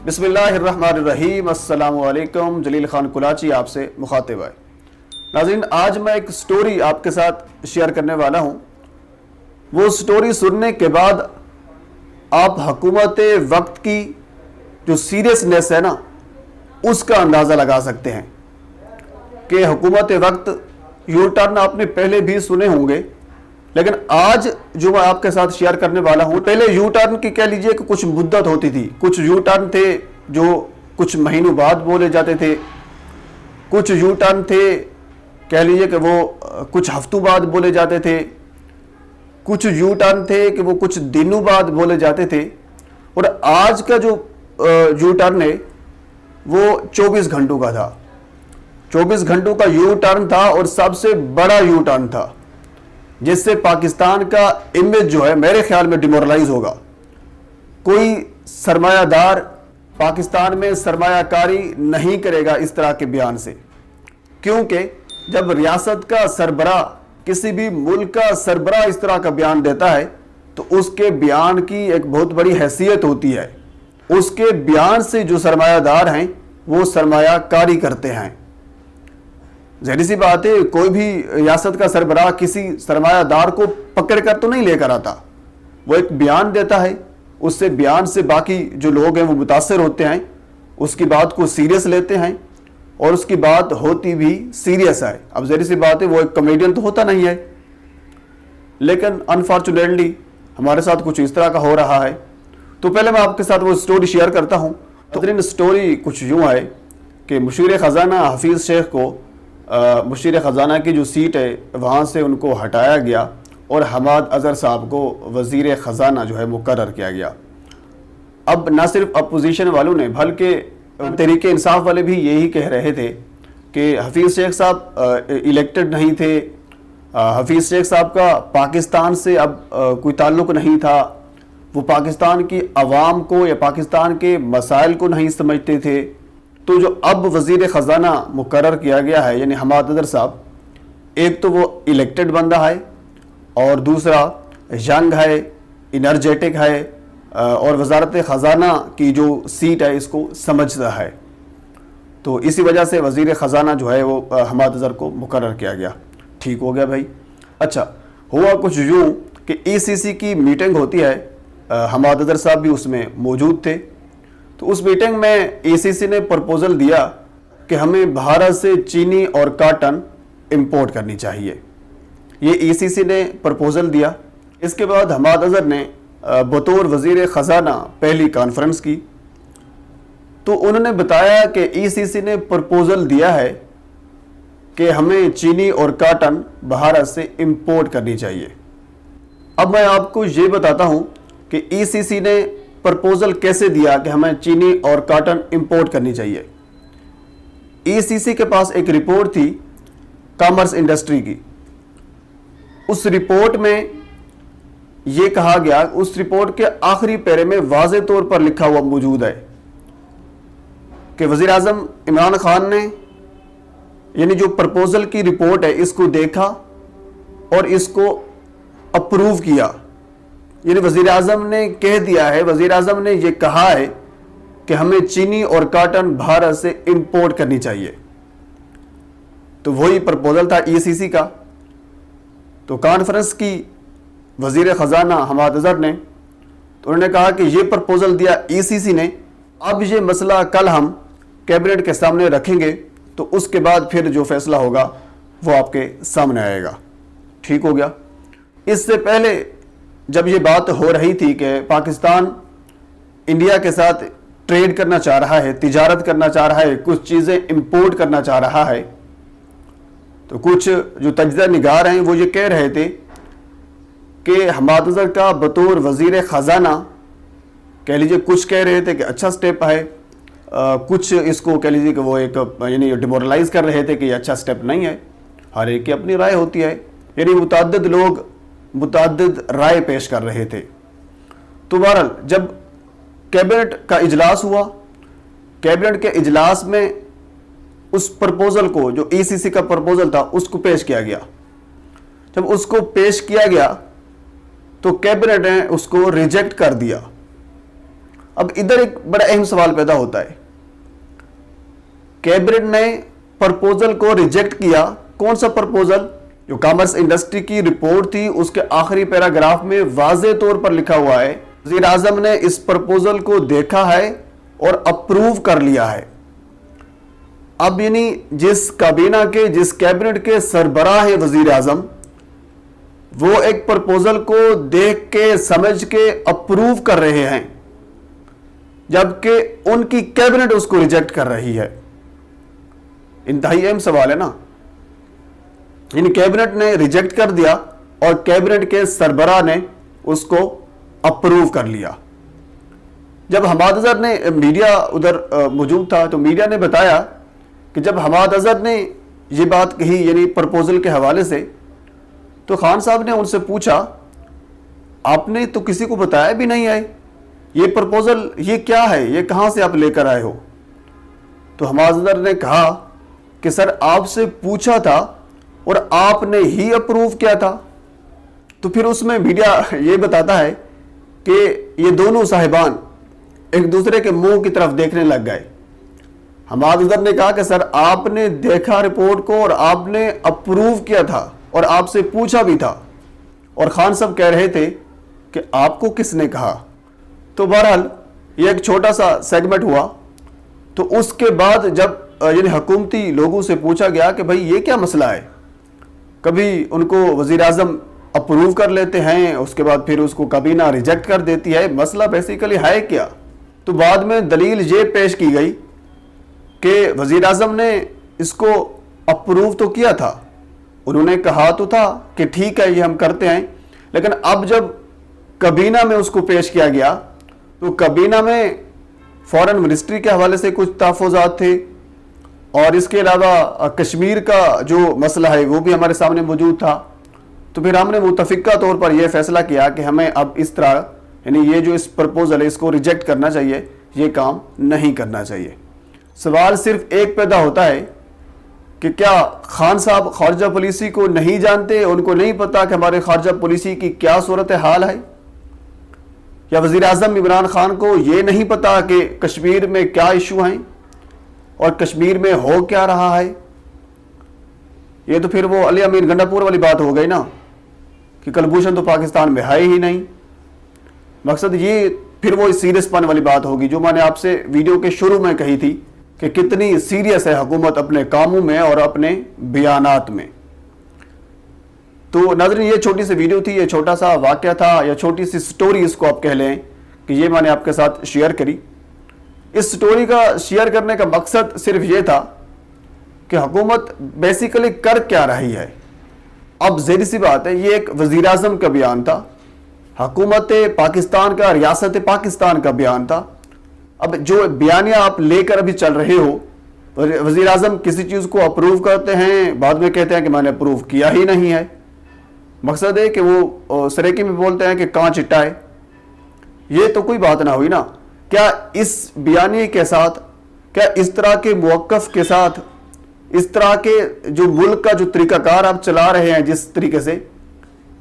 بسم اللہ الرحمن الرحیم۔ السلام علیکم، جلیل خان کلاچی آپ سے مخاطب ہے۔ ناظرین، آج میں ایک سٹوری آپ کے ساتھ شیئر کرنے والا ہوں۔ وہ سٹوری سننے کے بعد آپ حکومت وقت کی جو سیریسنیس ہے نا، اس کا اندازہ لگا سکتے ہیں کہ حکومت وقت یو ٹرن آپ نے پہلے بھی سنے ہوں گے، لیکن آج جو میں آپ کے ساتھ شیئر کرنے والا ہوں، پہلے یو ٹرن کی کہہ لیجئے کہ کچھ مدت ہوتی تھی، کچھ یو ٹرن تھے جو کچھ مہینوں بعد بولے جاتے تھے، کچھ یو ٹرن تھے کہہ لیجئے کہ وہ کچھ ہفتوں بعد بولے جاتے تھے، کچھ یو ٹرن تھے کہ وہ کچھ دنوں بعد بولے جاتے تھے، اور آج کا جو یو ٹرن ہے وہ 24 گھنٹوں کا تھا۔ 24 گھنٹوں کا یو ٹرن تھا اور سب سے بڑا یو ٹرن تھا، جس سے پاکستان کا امیج جو ہے میرے خیال میں ڈیمورلائز ہوگا۔ کوئی سرمایہ دار پاکستان میں سرمایہ کاری نہیں کرے گا اس طرح کے بیان سے، کیونکہ جب ریاست کا سربراہ، کسی بھی ملک کا سربراہ اس طرح کا بیان دیتا ہے تو اس کے بیان کی ایک بہت بڑی حیثیت ہوتی ہے۔ اس کے بیان سے جو سرمایہ دار ہیں وہ سرمایہ کاری کرتے ہیں۔ ظاہر سی بات ہے، کوئی بھی ریاست کا سربراہ کسی سرمایہ دار کو پکڑ کر تو نہیں لے کر آتا، وہ ایک بیان دیتا ہے، اس سے بیان سے باقی جو لوگ ہیں وہ متاثر ہوتے ہیں، اس کی بات کو سیریس لیتے ہیں، اور اس کی بات ہوتی بھی سیریس ہے۔ اب ظاہر سی بات ہے، وہ ایک کمیڈین تو ہوتا نہیں ہے، لیکن انفارچونیٹلی ہمارے ساتھ کچھ اس طرح کا ہو رہا ہے۔ تو پہلے میں آپ کے ساتھ وہ سٹوری شیئر کرتا ہوں۔ تو سٹوری کچھ یوں ہے کہ مشیر خزانہ حفیظ شیخ کو مشیر خزانہ کی جو سیٹ ہے وہاں سے ان کو ہٹایا گیا اور حماد اظہر صاحب کو وزیر خزانہ جو ہے مقرر کیا گیا۔ اب نہ صرف اپوزیشن والوں نے بلکہ تحریک انصاف والے بھی یہی کہہ رہے تھے کہ حفیظ شیخ صاحب الیکٹڈ نہیں تھے، حفیظ شیخ صاحب کا پاکستان سے اب کوئی تعلق نہیں تھا، وہ پاکستان کی عوام کو یا پاکستان کے مسائل کو نہیں سمجھتے تھے۔ تو جو اب وزیر خزانہ مقرر کیا گیا ہے یعنی حماد اظہر صاحب، ایک تو وہ الیکٹڈ بندہ ہے اور دوسرا ینگ ہے، انرجیٹک ہے، اور وزارت خزانہ کی جو سیٹ ہے اس کو سمجھتا ہے۔ تو اسی وجہ سے وزیر خزانہ جو ہے وہ حماد اظہر کو مقرر کیا گیا۔ ٹھیک ہو گیا بھائی۔ اچھا، ہوا کچھ یوں کہ ای سی سی کی میٹنگ ہوتی ہے، حماد اظہر صاحب بھی اس میں موجود تھے۔ تو اس میٹنگ میں ای سی سی نے پرپوزل دیا کہ ہمیں بھارت سے چینی اور کاٹن امپورٹ کرنی چاہیے۔ یہ ای سی سی نے پرپوزل دیا۔ اس کے بعد حماد اظہر نے بطور وزیر خزانہ پہلی کانفرنس کی، تو انہوں نے بتایا کہ ای سی سی نے پرپوزل دیا ہے کہ ہمیں چینی اور کاٹن بھارت سے امپورٹ کرنی چاہیے۔ اب میں آپ کو یہ بتاتا ہوں کہ ای سی سی نے پرپوزل کیسے دیا کہ ہمیں چینی اور کاٹن امپورٹ کرنی چاہیے۔ ای سی سی کے پاس ایک رپورٹ تھی کامرس انڈسٹری کی۔ اس رپورٹ میں یہ کہا گیا، اس رپورٹ کے آخری پیرے میں واضح طور پر لکھا ہوا موجود ہے کہ وزیر اعظم عمران خان نے یعنی جو پرپوزل کی رپورٹ ہے اس کو دیکھا اور اس کو اپروو کیا۔ یعنی وزیر اعظم نے کہہ دیا ہے، وزیر اعظم نے یہ کہا ہے کہ ہمیں چینی اور کاٹن بھارت سے امپورٹ کرنی چاہیے۔ تو وہی پرپوزل تھا ای سی سی کا۔ تو کانفرنس کی وزیر خزانہ حماد اظہر نے، تو انہوں نے کہا کہ یہ پرپوزل دیا ای سی سی نے، اب یہ مسئلہ کل ہم کیبنٹ کے سامنے رکھیں گے، تو اس کے بعد پھر جو فیصلہ ہوگا وہ آپ کے سامنے آئے گا۔ ٹھیک ہو گیا۔ اس سے پہلے جب یہ بات ہو رہی تھی کہ پاکستان انڈیا کے ساتھ ٹریڈ کرنا چاہ رہا ہے، تجارت کرنا چاہ رہا ہے، کچھ چیزیں امپورٹ کرنا چاہ رہا ہے، تو کچھ جو تجزیہ نگار ہیں وہ یہ کہہ رہے تھے کہ حماد اظہر کا بطور وزیر خزانہ کہہ لیجئے کچھ کہہ رہے تھے کہ اچھا سٹیپ ہے، کچھ اس کو کہہ لیجئے کہ وہ ایک یعنی ڈیمورلائز کر رہے تھے کہ یہ اچھا سٹیپ نہیں ہے۔ ہر ایک کی اپنی رائے ہوتی ہے، یعنی متعدد لوگ متعدد رائے پیش کر رہے تھے۔ تو بہرحال جب کیبنٹ کا اجلاس ہوا، کیبنٹ کے اجلاس میں اس پرپوزل کو، جو ای سی سی کا پرپوزل تھا، اس کو پیش کیا گیا۔ جب اس کو پیش کیا گیا تو کیبنٹ نے اس کو ریجیکٹ کر دیا۔ اب ادھر ایک بڑا اہم سوال پیدا ہوتا ہے، کیبنٹ نے پرپوزل کو ریجیکٹ کیا، کون سا پرپوزل؟ جو کامرس انڈسٹری کی رپورٹ تھی اس کے آخری پیراگراف میں واضح طور پر لکھا ہوا ہے وزیر اعظم نے اس پرپوزل کو دیکھا ہے اور اپروو کر لیا ہے۔ اب یعنی جس کابینہ کے، جس کیبنٹ کے سربراہ ہیں وزیر اعظم، وہ ایک پرپوزل کو دیکھ کے سمجھ کے اپروو کر رہے ہیں، جبکہ ان کی کیبنٹ اس کو ریجیکٹ کر رہی ہے۔ انتہائی اہم سوال ہے نا، یعنی کیبنٹ نے ریجیکٹ کر دیا اور کیبنٹ کے سربراہ نے اس کو اپروو کر لیا۔ جب حماد اظہر نے، میڈیا ادھر موجود تھا، تو میڈیا نے بتایا کہ جب حماد اظہر نے یہ بات کہی یعنی پرپوزل کے حوالے سے، تو خان صاحب نے ان سے پوچھا آپ نے تو کسی کو بتایا بھی نہیں ہے یہ پرپوزل، یہ کیا ہے، یہ کہاں سے آپ لے کر آئے ہو؟ تو حماد اظہر نے کہا کہ سر آپ سے پوچھا تھا اور آپ نے ہی اپروو کیا تھا۔ تو پھر اس میں میڈیا یہ بتاتا ہے کہ یہ دونوں صاحبان ایک دوسرے کے منہ کی طرف دیکھنے لگ گئے۔ حماد اظہر نے کہا کہ سر آپ نے دیکھا رپورٹ کو اور آپ نے اپروو کیا تھا اور آپ سے پوچھا بھی تھا، اور خان صاحب کہہ رہے تھے کہ آپ کو کس نے کہا؟ تو بہرحال یہ ایک چھوٹا سا سیگمنٹ ہوا۔ تو اس کے بعد جب یعنی حکومتی لوگوں سے پوچھا گیا کہ بھائی یہ کیا مسئلہ ہے، کبھی ان کو وزیر اعظم اپروو کر لیتے ہیں، اس کے بعد پھر اس کو کابینہ ریجیکٹ کر دیتی ہے، مسئلہ بیسیکلی ہے کیا؟ تو بعد میں دلیل یہ پیش کی گئی کہ وزیر اعظم نے اس کو اپروو تو کیا تھا، انہوں نے کہا تو تھا کہ ٹھیک ہے یہ ہم کرتے ہیں، لیکن اب جب کابینہ میں اس کو پیش کیا گیا تو کابینہ میں فارن منسٹری کے حوالے سے کچھ تحفظات تھے، اور اس کے علاوہ کشمیر کا جو مسئلہ ہے وہ بھی ہمارے سامنے موجود تھا۔ تو پھر ہم نے متفقہ طور پر یہ فیصلہ کیا کہ ہمیں اب اس طرح یعنی یہ جو اس پرپوزل ہے اس کو ریجیکٹ کرنا چاہیے، یہ کام نہیں کرنا چاہیے۔ سوال صرف ایک پیدا ہوتا ہے کہ کیا خان صاحب خارجہ پالیسی کو نہیں جانتے، ان کو نہیں پتا کہ ہمارے خارجہ پالیسی کی کیا صورتحال ہے؟ یا وزیر اعظم عمران خان کو یہ نہیں پتا کہ کشمیر میں کیا ایشو ہیں اور کشمیر میں ہو کیا رہا ہے؟ یہ تو پھر وہ علی امین گنڈا پور والی بات ہو گئی نا کہ کلبھوشن تو پاکستان میں ہے ہی نہیں۔ مقصد یہ پھر وہ سیریس پن والی بات ہوگی جو میں نے آپ سے ویڈیو کے شروع میں کہی تھی کہ کتنی سیریس ہے حکومت اپنے کاموں میں اور اپنے بیانات میں۔ تو ناظرین یہ چھوٹی سی ویڈیو تھی، یہ چھوٹا سا واقعہ تھا یا چھوٹی سی سٹوری اس کو آپ کہہ لیں کہ یہ میں نے آپ کے ساتھ شیئر کری۔ اس سٹوری کا شیئر کرنے کا مقصد صرف یہ تھا کہ حکومت بیسیکلی کر کیا رہی ہے۔ اب ظاہر سی بات ہے یہ ایک وزیر اعظم کا بیان تھا، حکومت پاکستان کا، ریاست پاکستان کا بیان تھا۔ اب جو بیانیہ آپ لے کر ابھی چل رہے ہو، وزیر اعظم کسی چیز کو اپروو کرتے ہیں، بعد میں کہتے ہیں کہ میں نے اپروو کیا ہی نہیں ہے۔ مقصد ہے کہ وہ سریکی میں بولتے ہیں کہ کہاں چٹا ہے۔ یہ تو کوئی بات نہ ہوئی نا۔ کیا اس بیانیے کے ساتھ، کیا اس طرح کے موقف کے ساتھ، اس طرح کے جو ملک کا جو طریقہ کار آپ چلا رہے ہیں جس طریقے سے،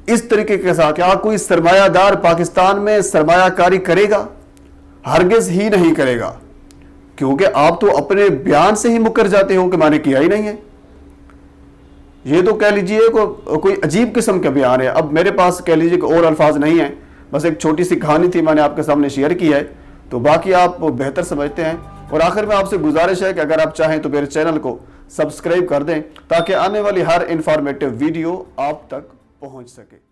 اس طریقے کے ساتھ کیا کوئی سرمایہ دار پاکستان میں سرمایہ کاری کرے گا؟ ہرگز ہی نہیں کرے گا، کیونکہ آپ تو اپنے بیان سے ہی مکر جاتے ہو کہ میں نے کیا ہی نہیں ہے۔ یہ تو کہہ لیجئے کوئی عجیب قسم کا بیان ہے۔ اب میرے پاس کہہ لیجئے کہ اور الفاظ نہیں ہیں، بس ایک چھوٹی سی کہانی تھی میں نے آپ کے سامنے شیئر کی ہے، تو باقی آپ بہتر سمجھتے ہیں۔ اور آخر میں آپ سے گزارش ہے کہ اگر آپ چاہیں تو میرے چینل کو سبسکرائب کر دیں تاکہ آنے والی ہر انفارمیٹیو ویڈیو آپ تک پہنچ سکے۔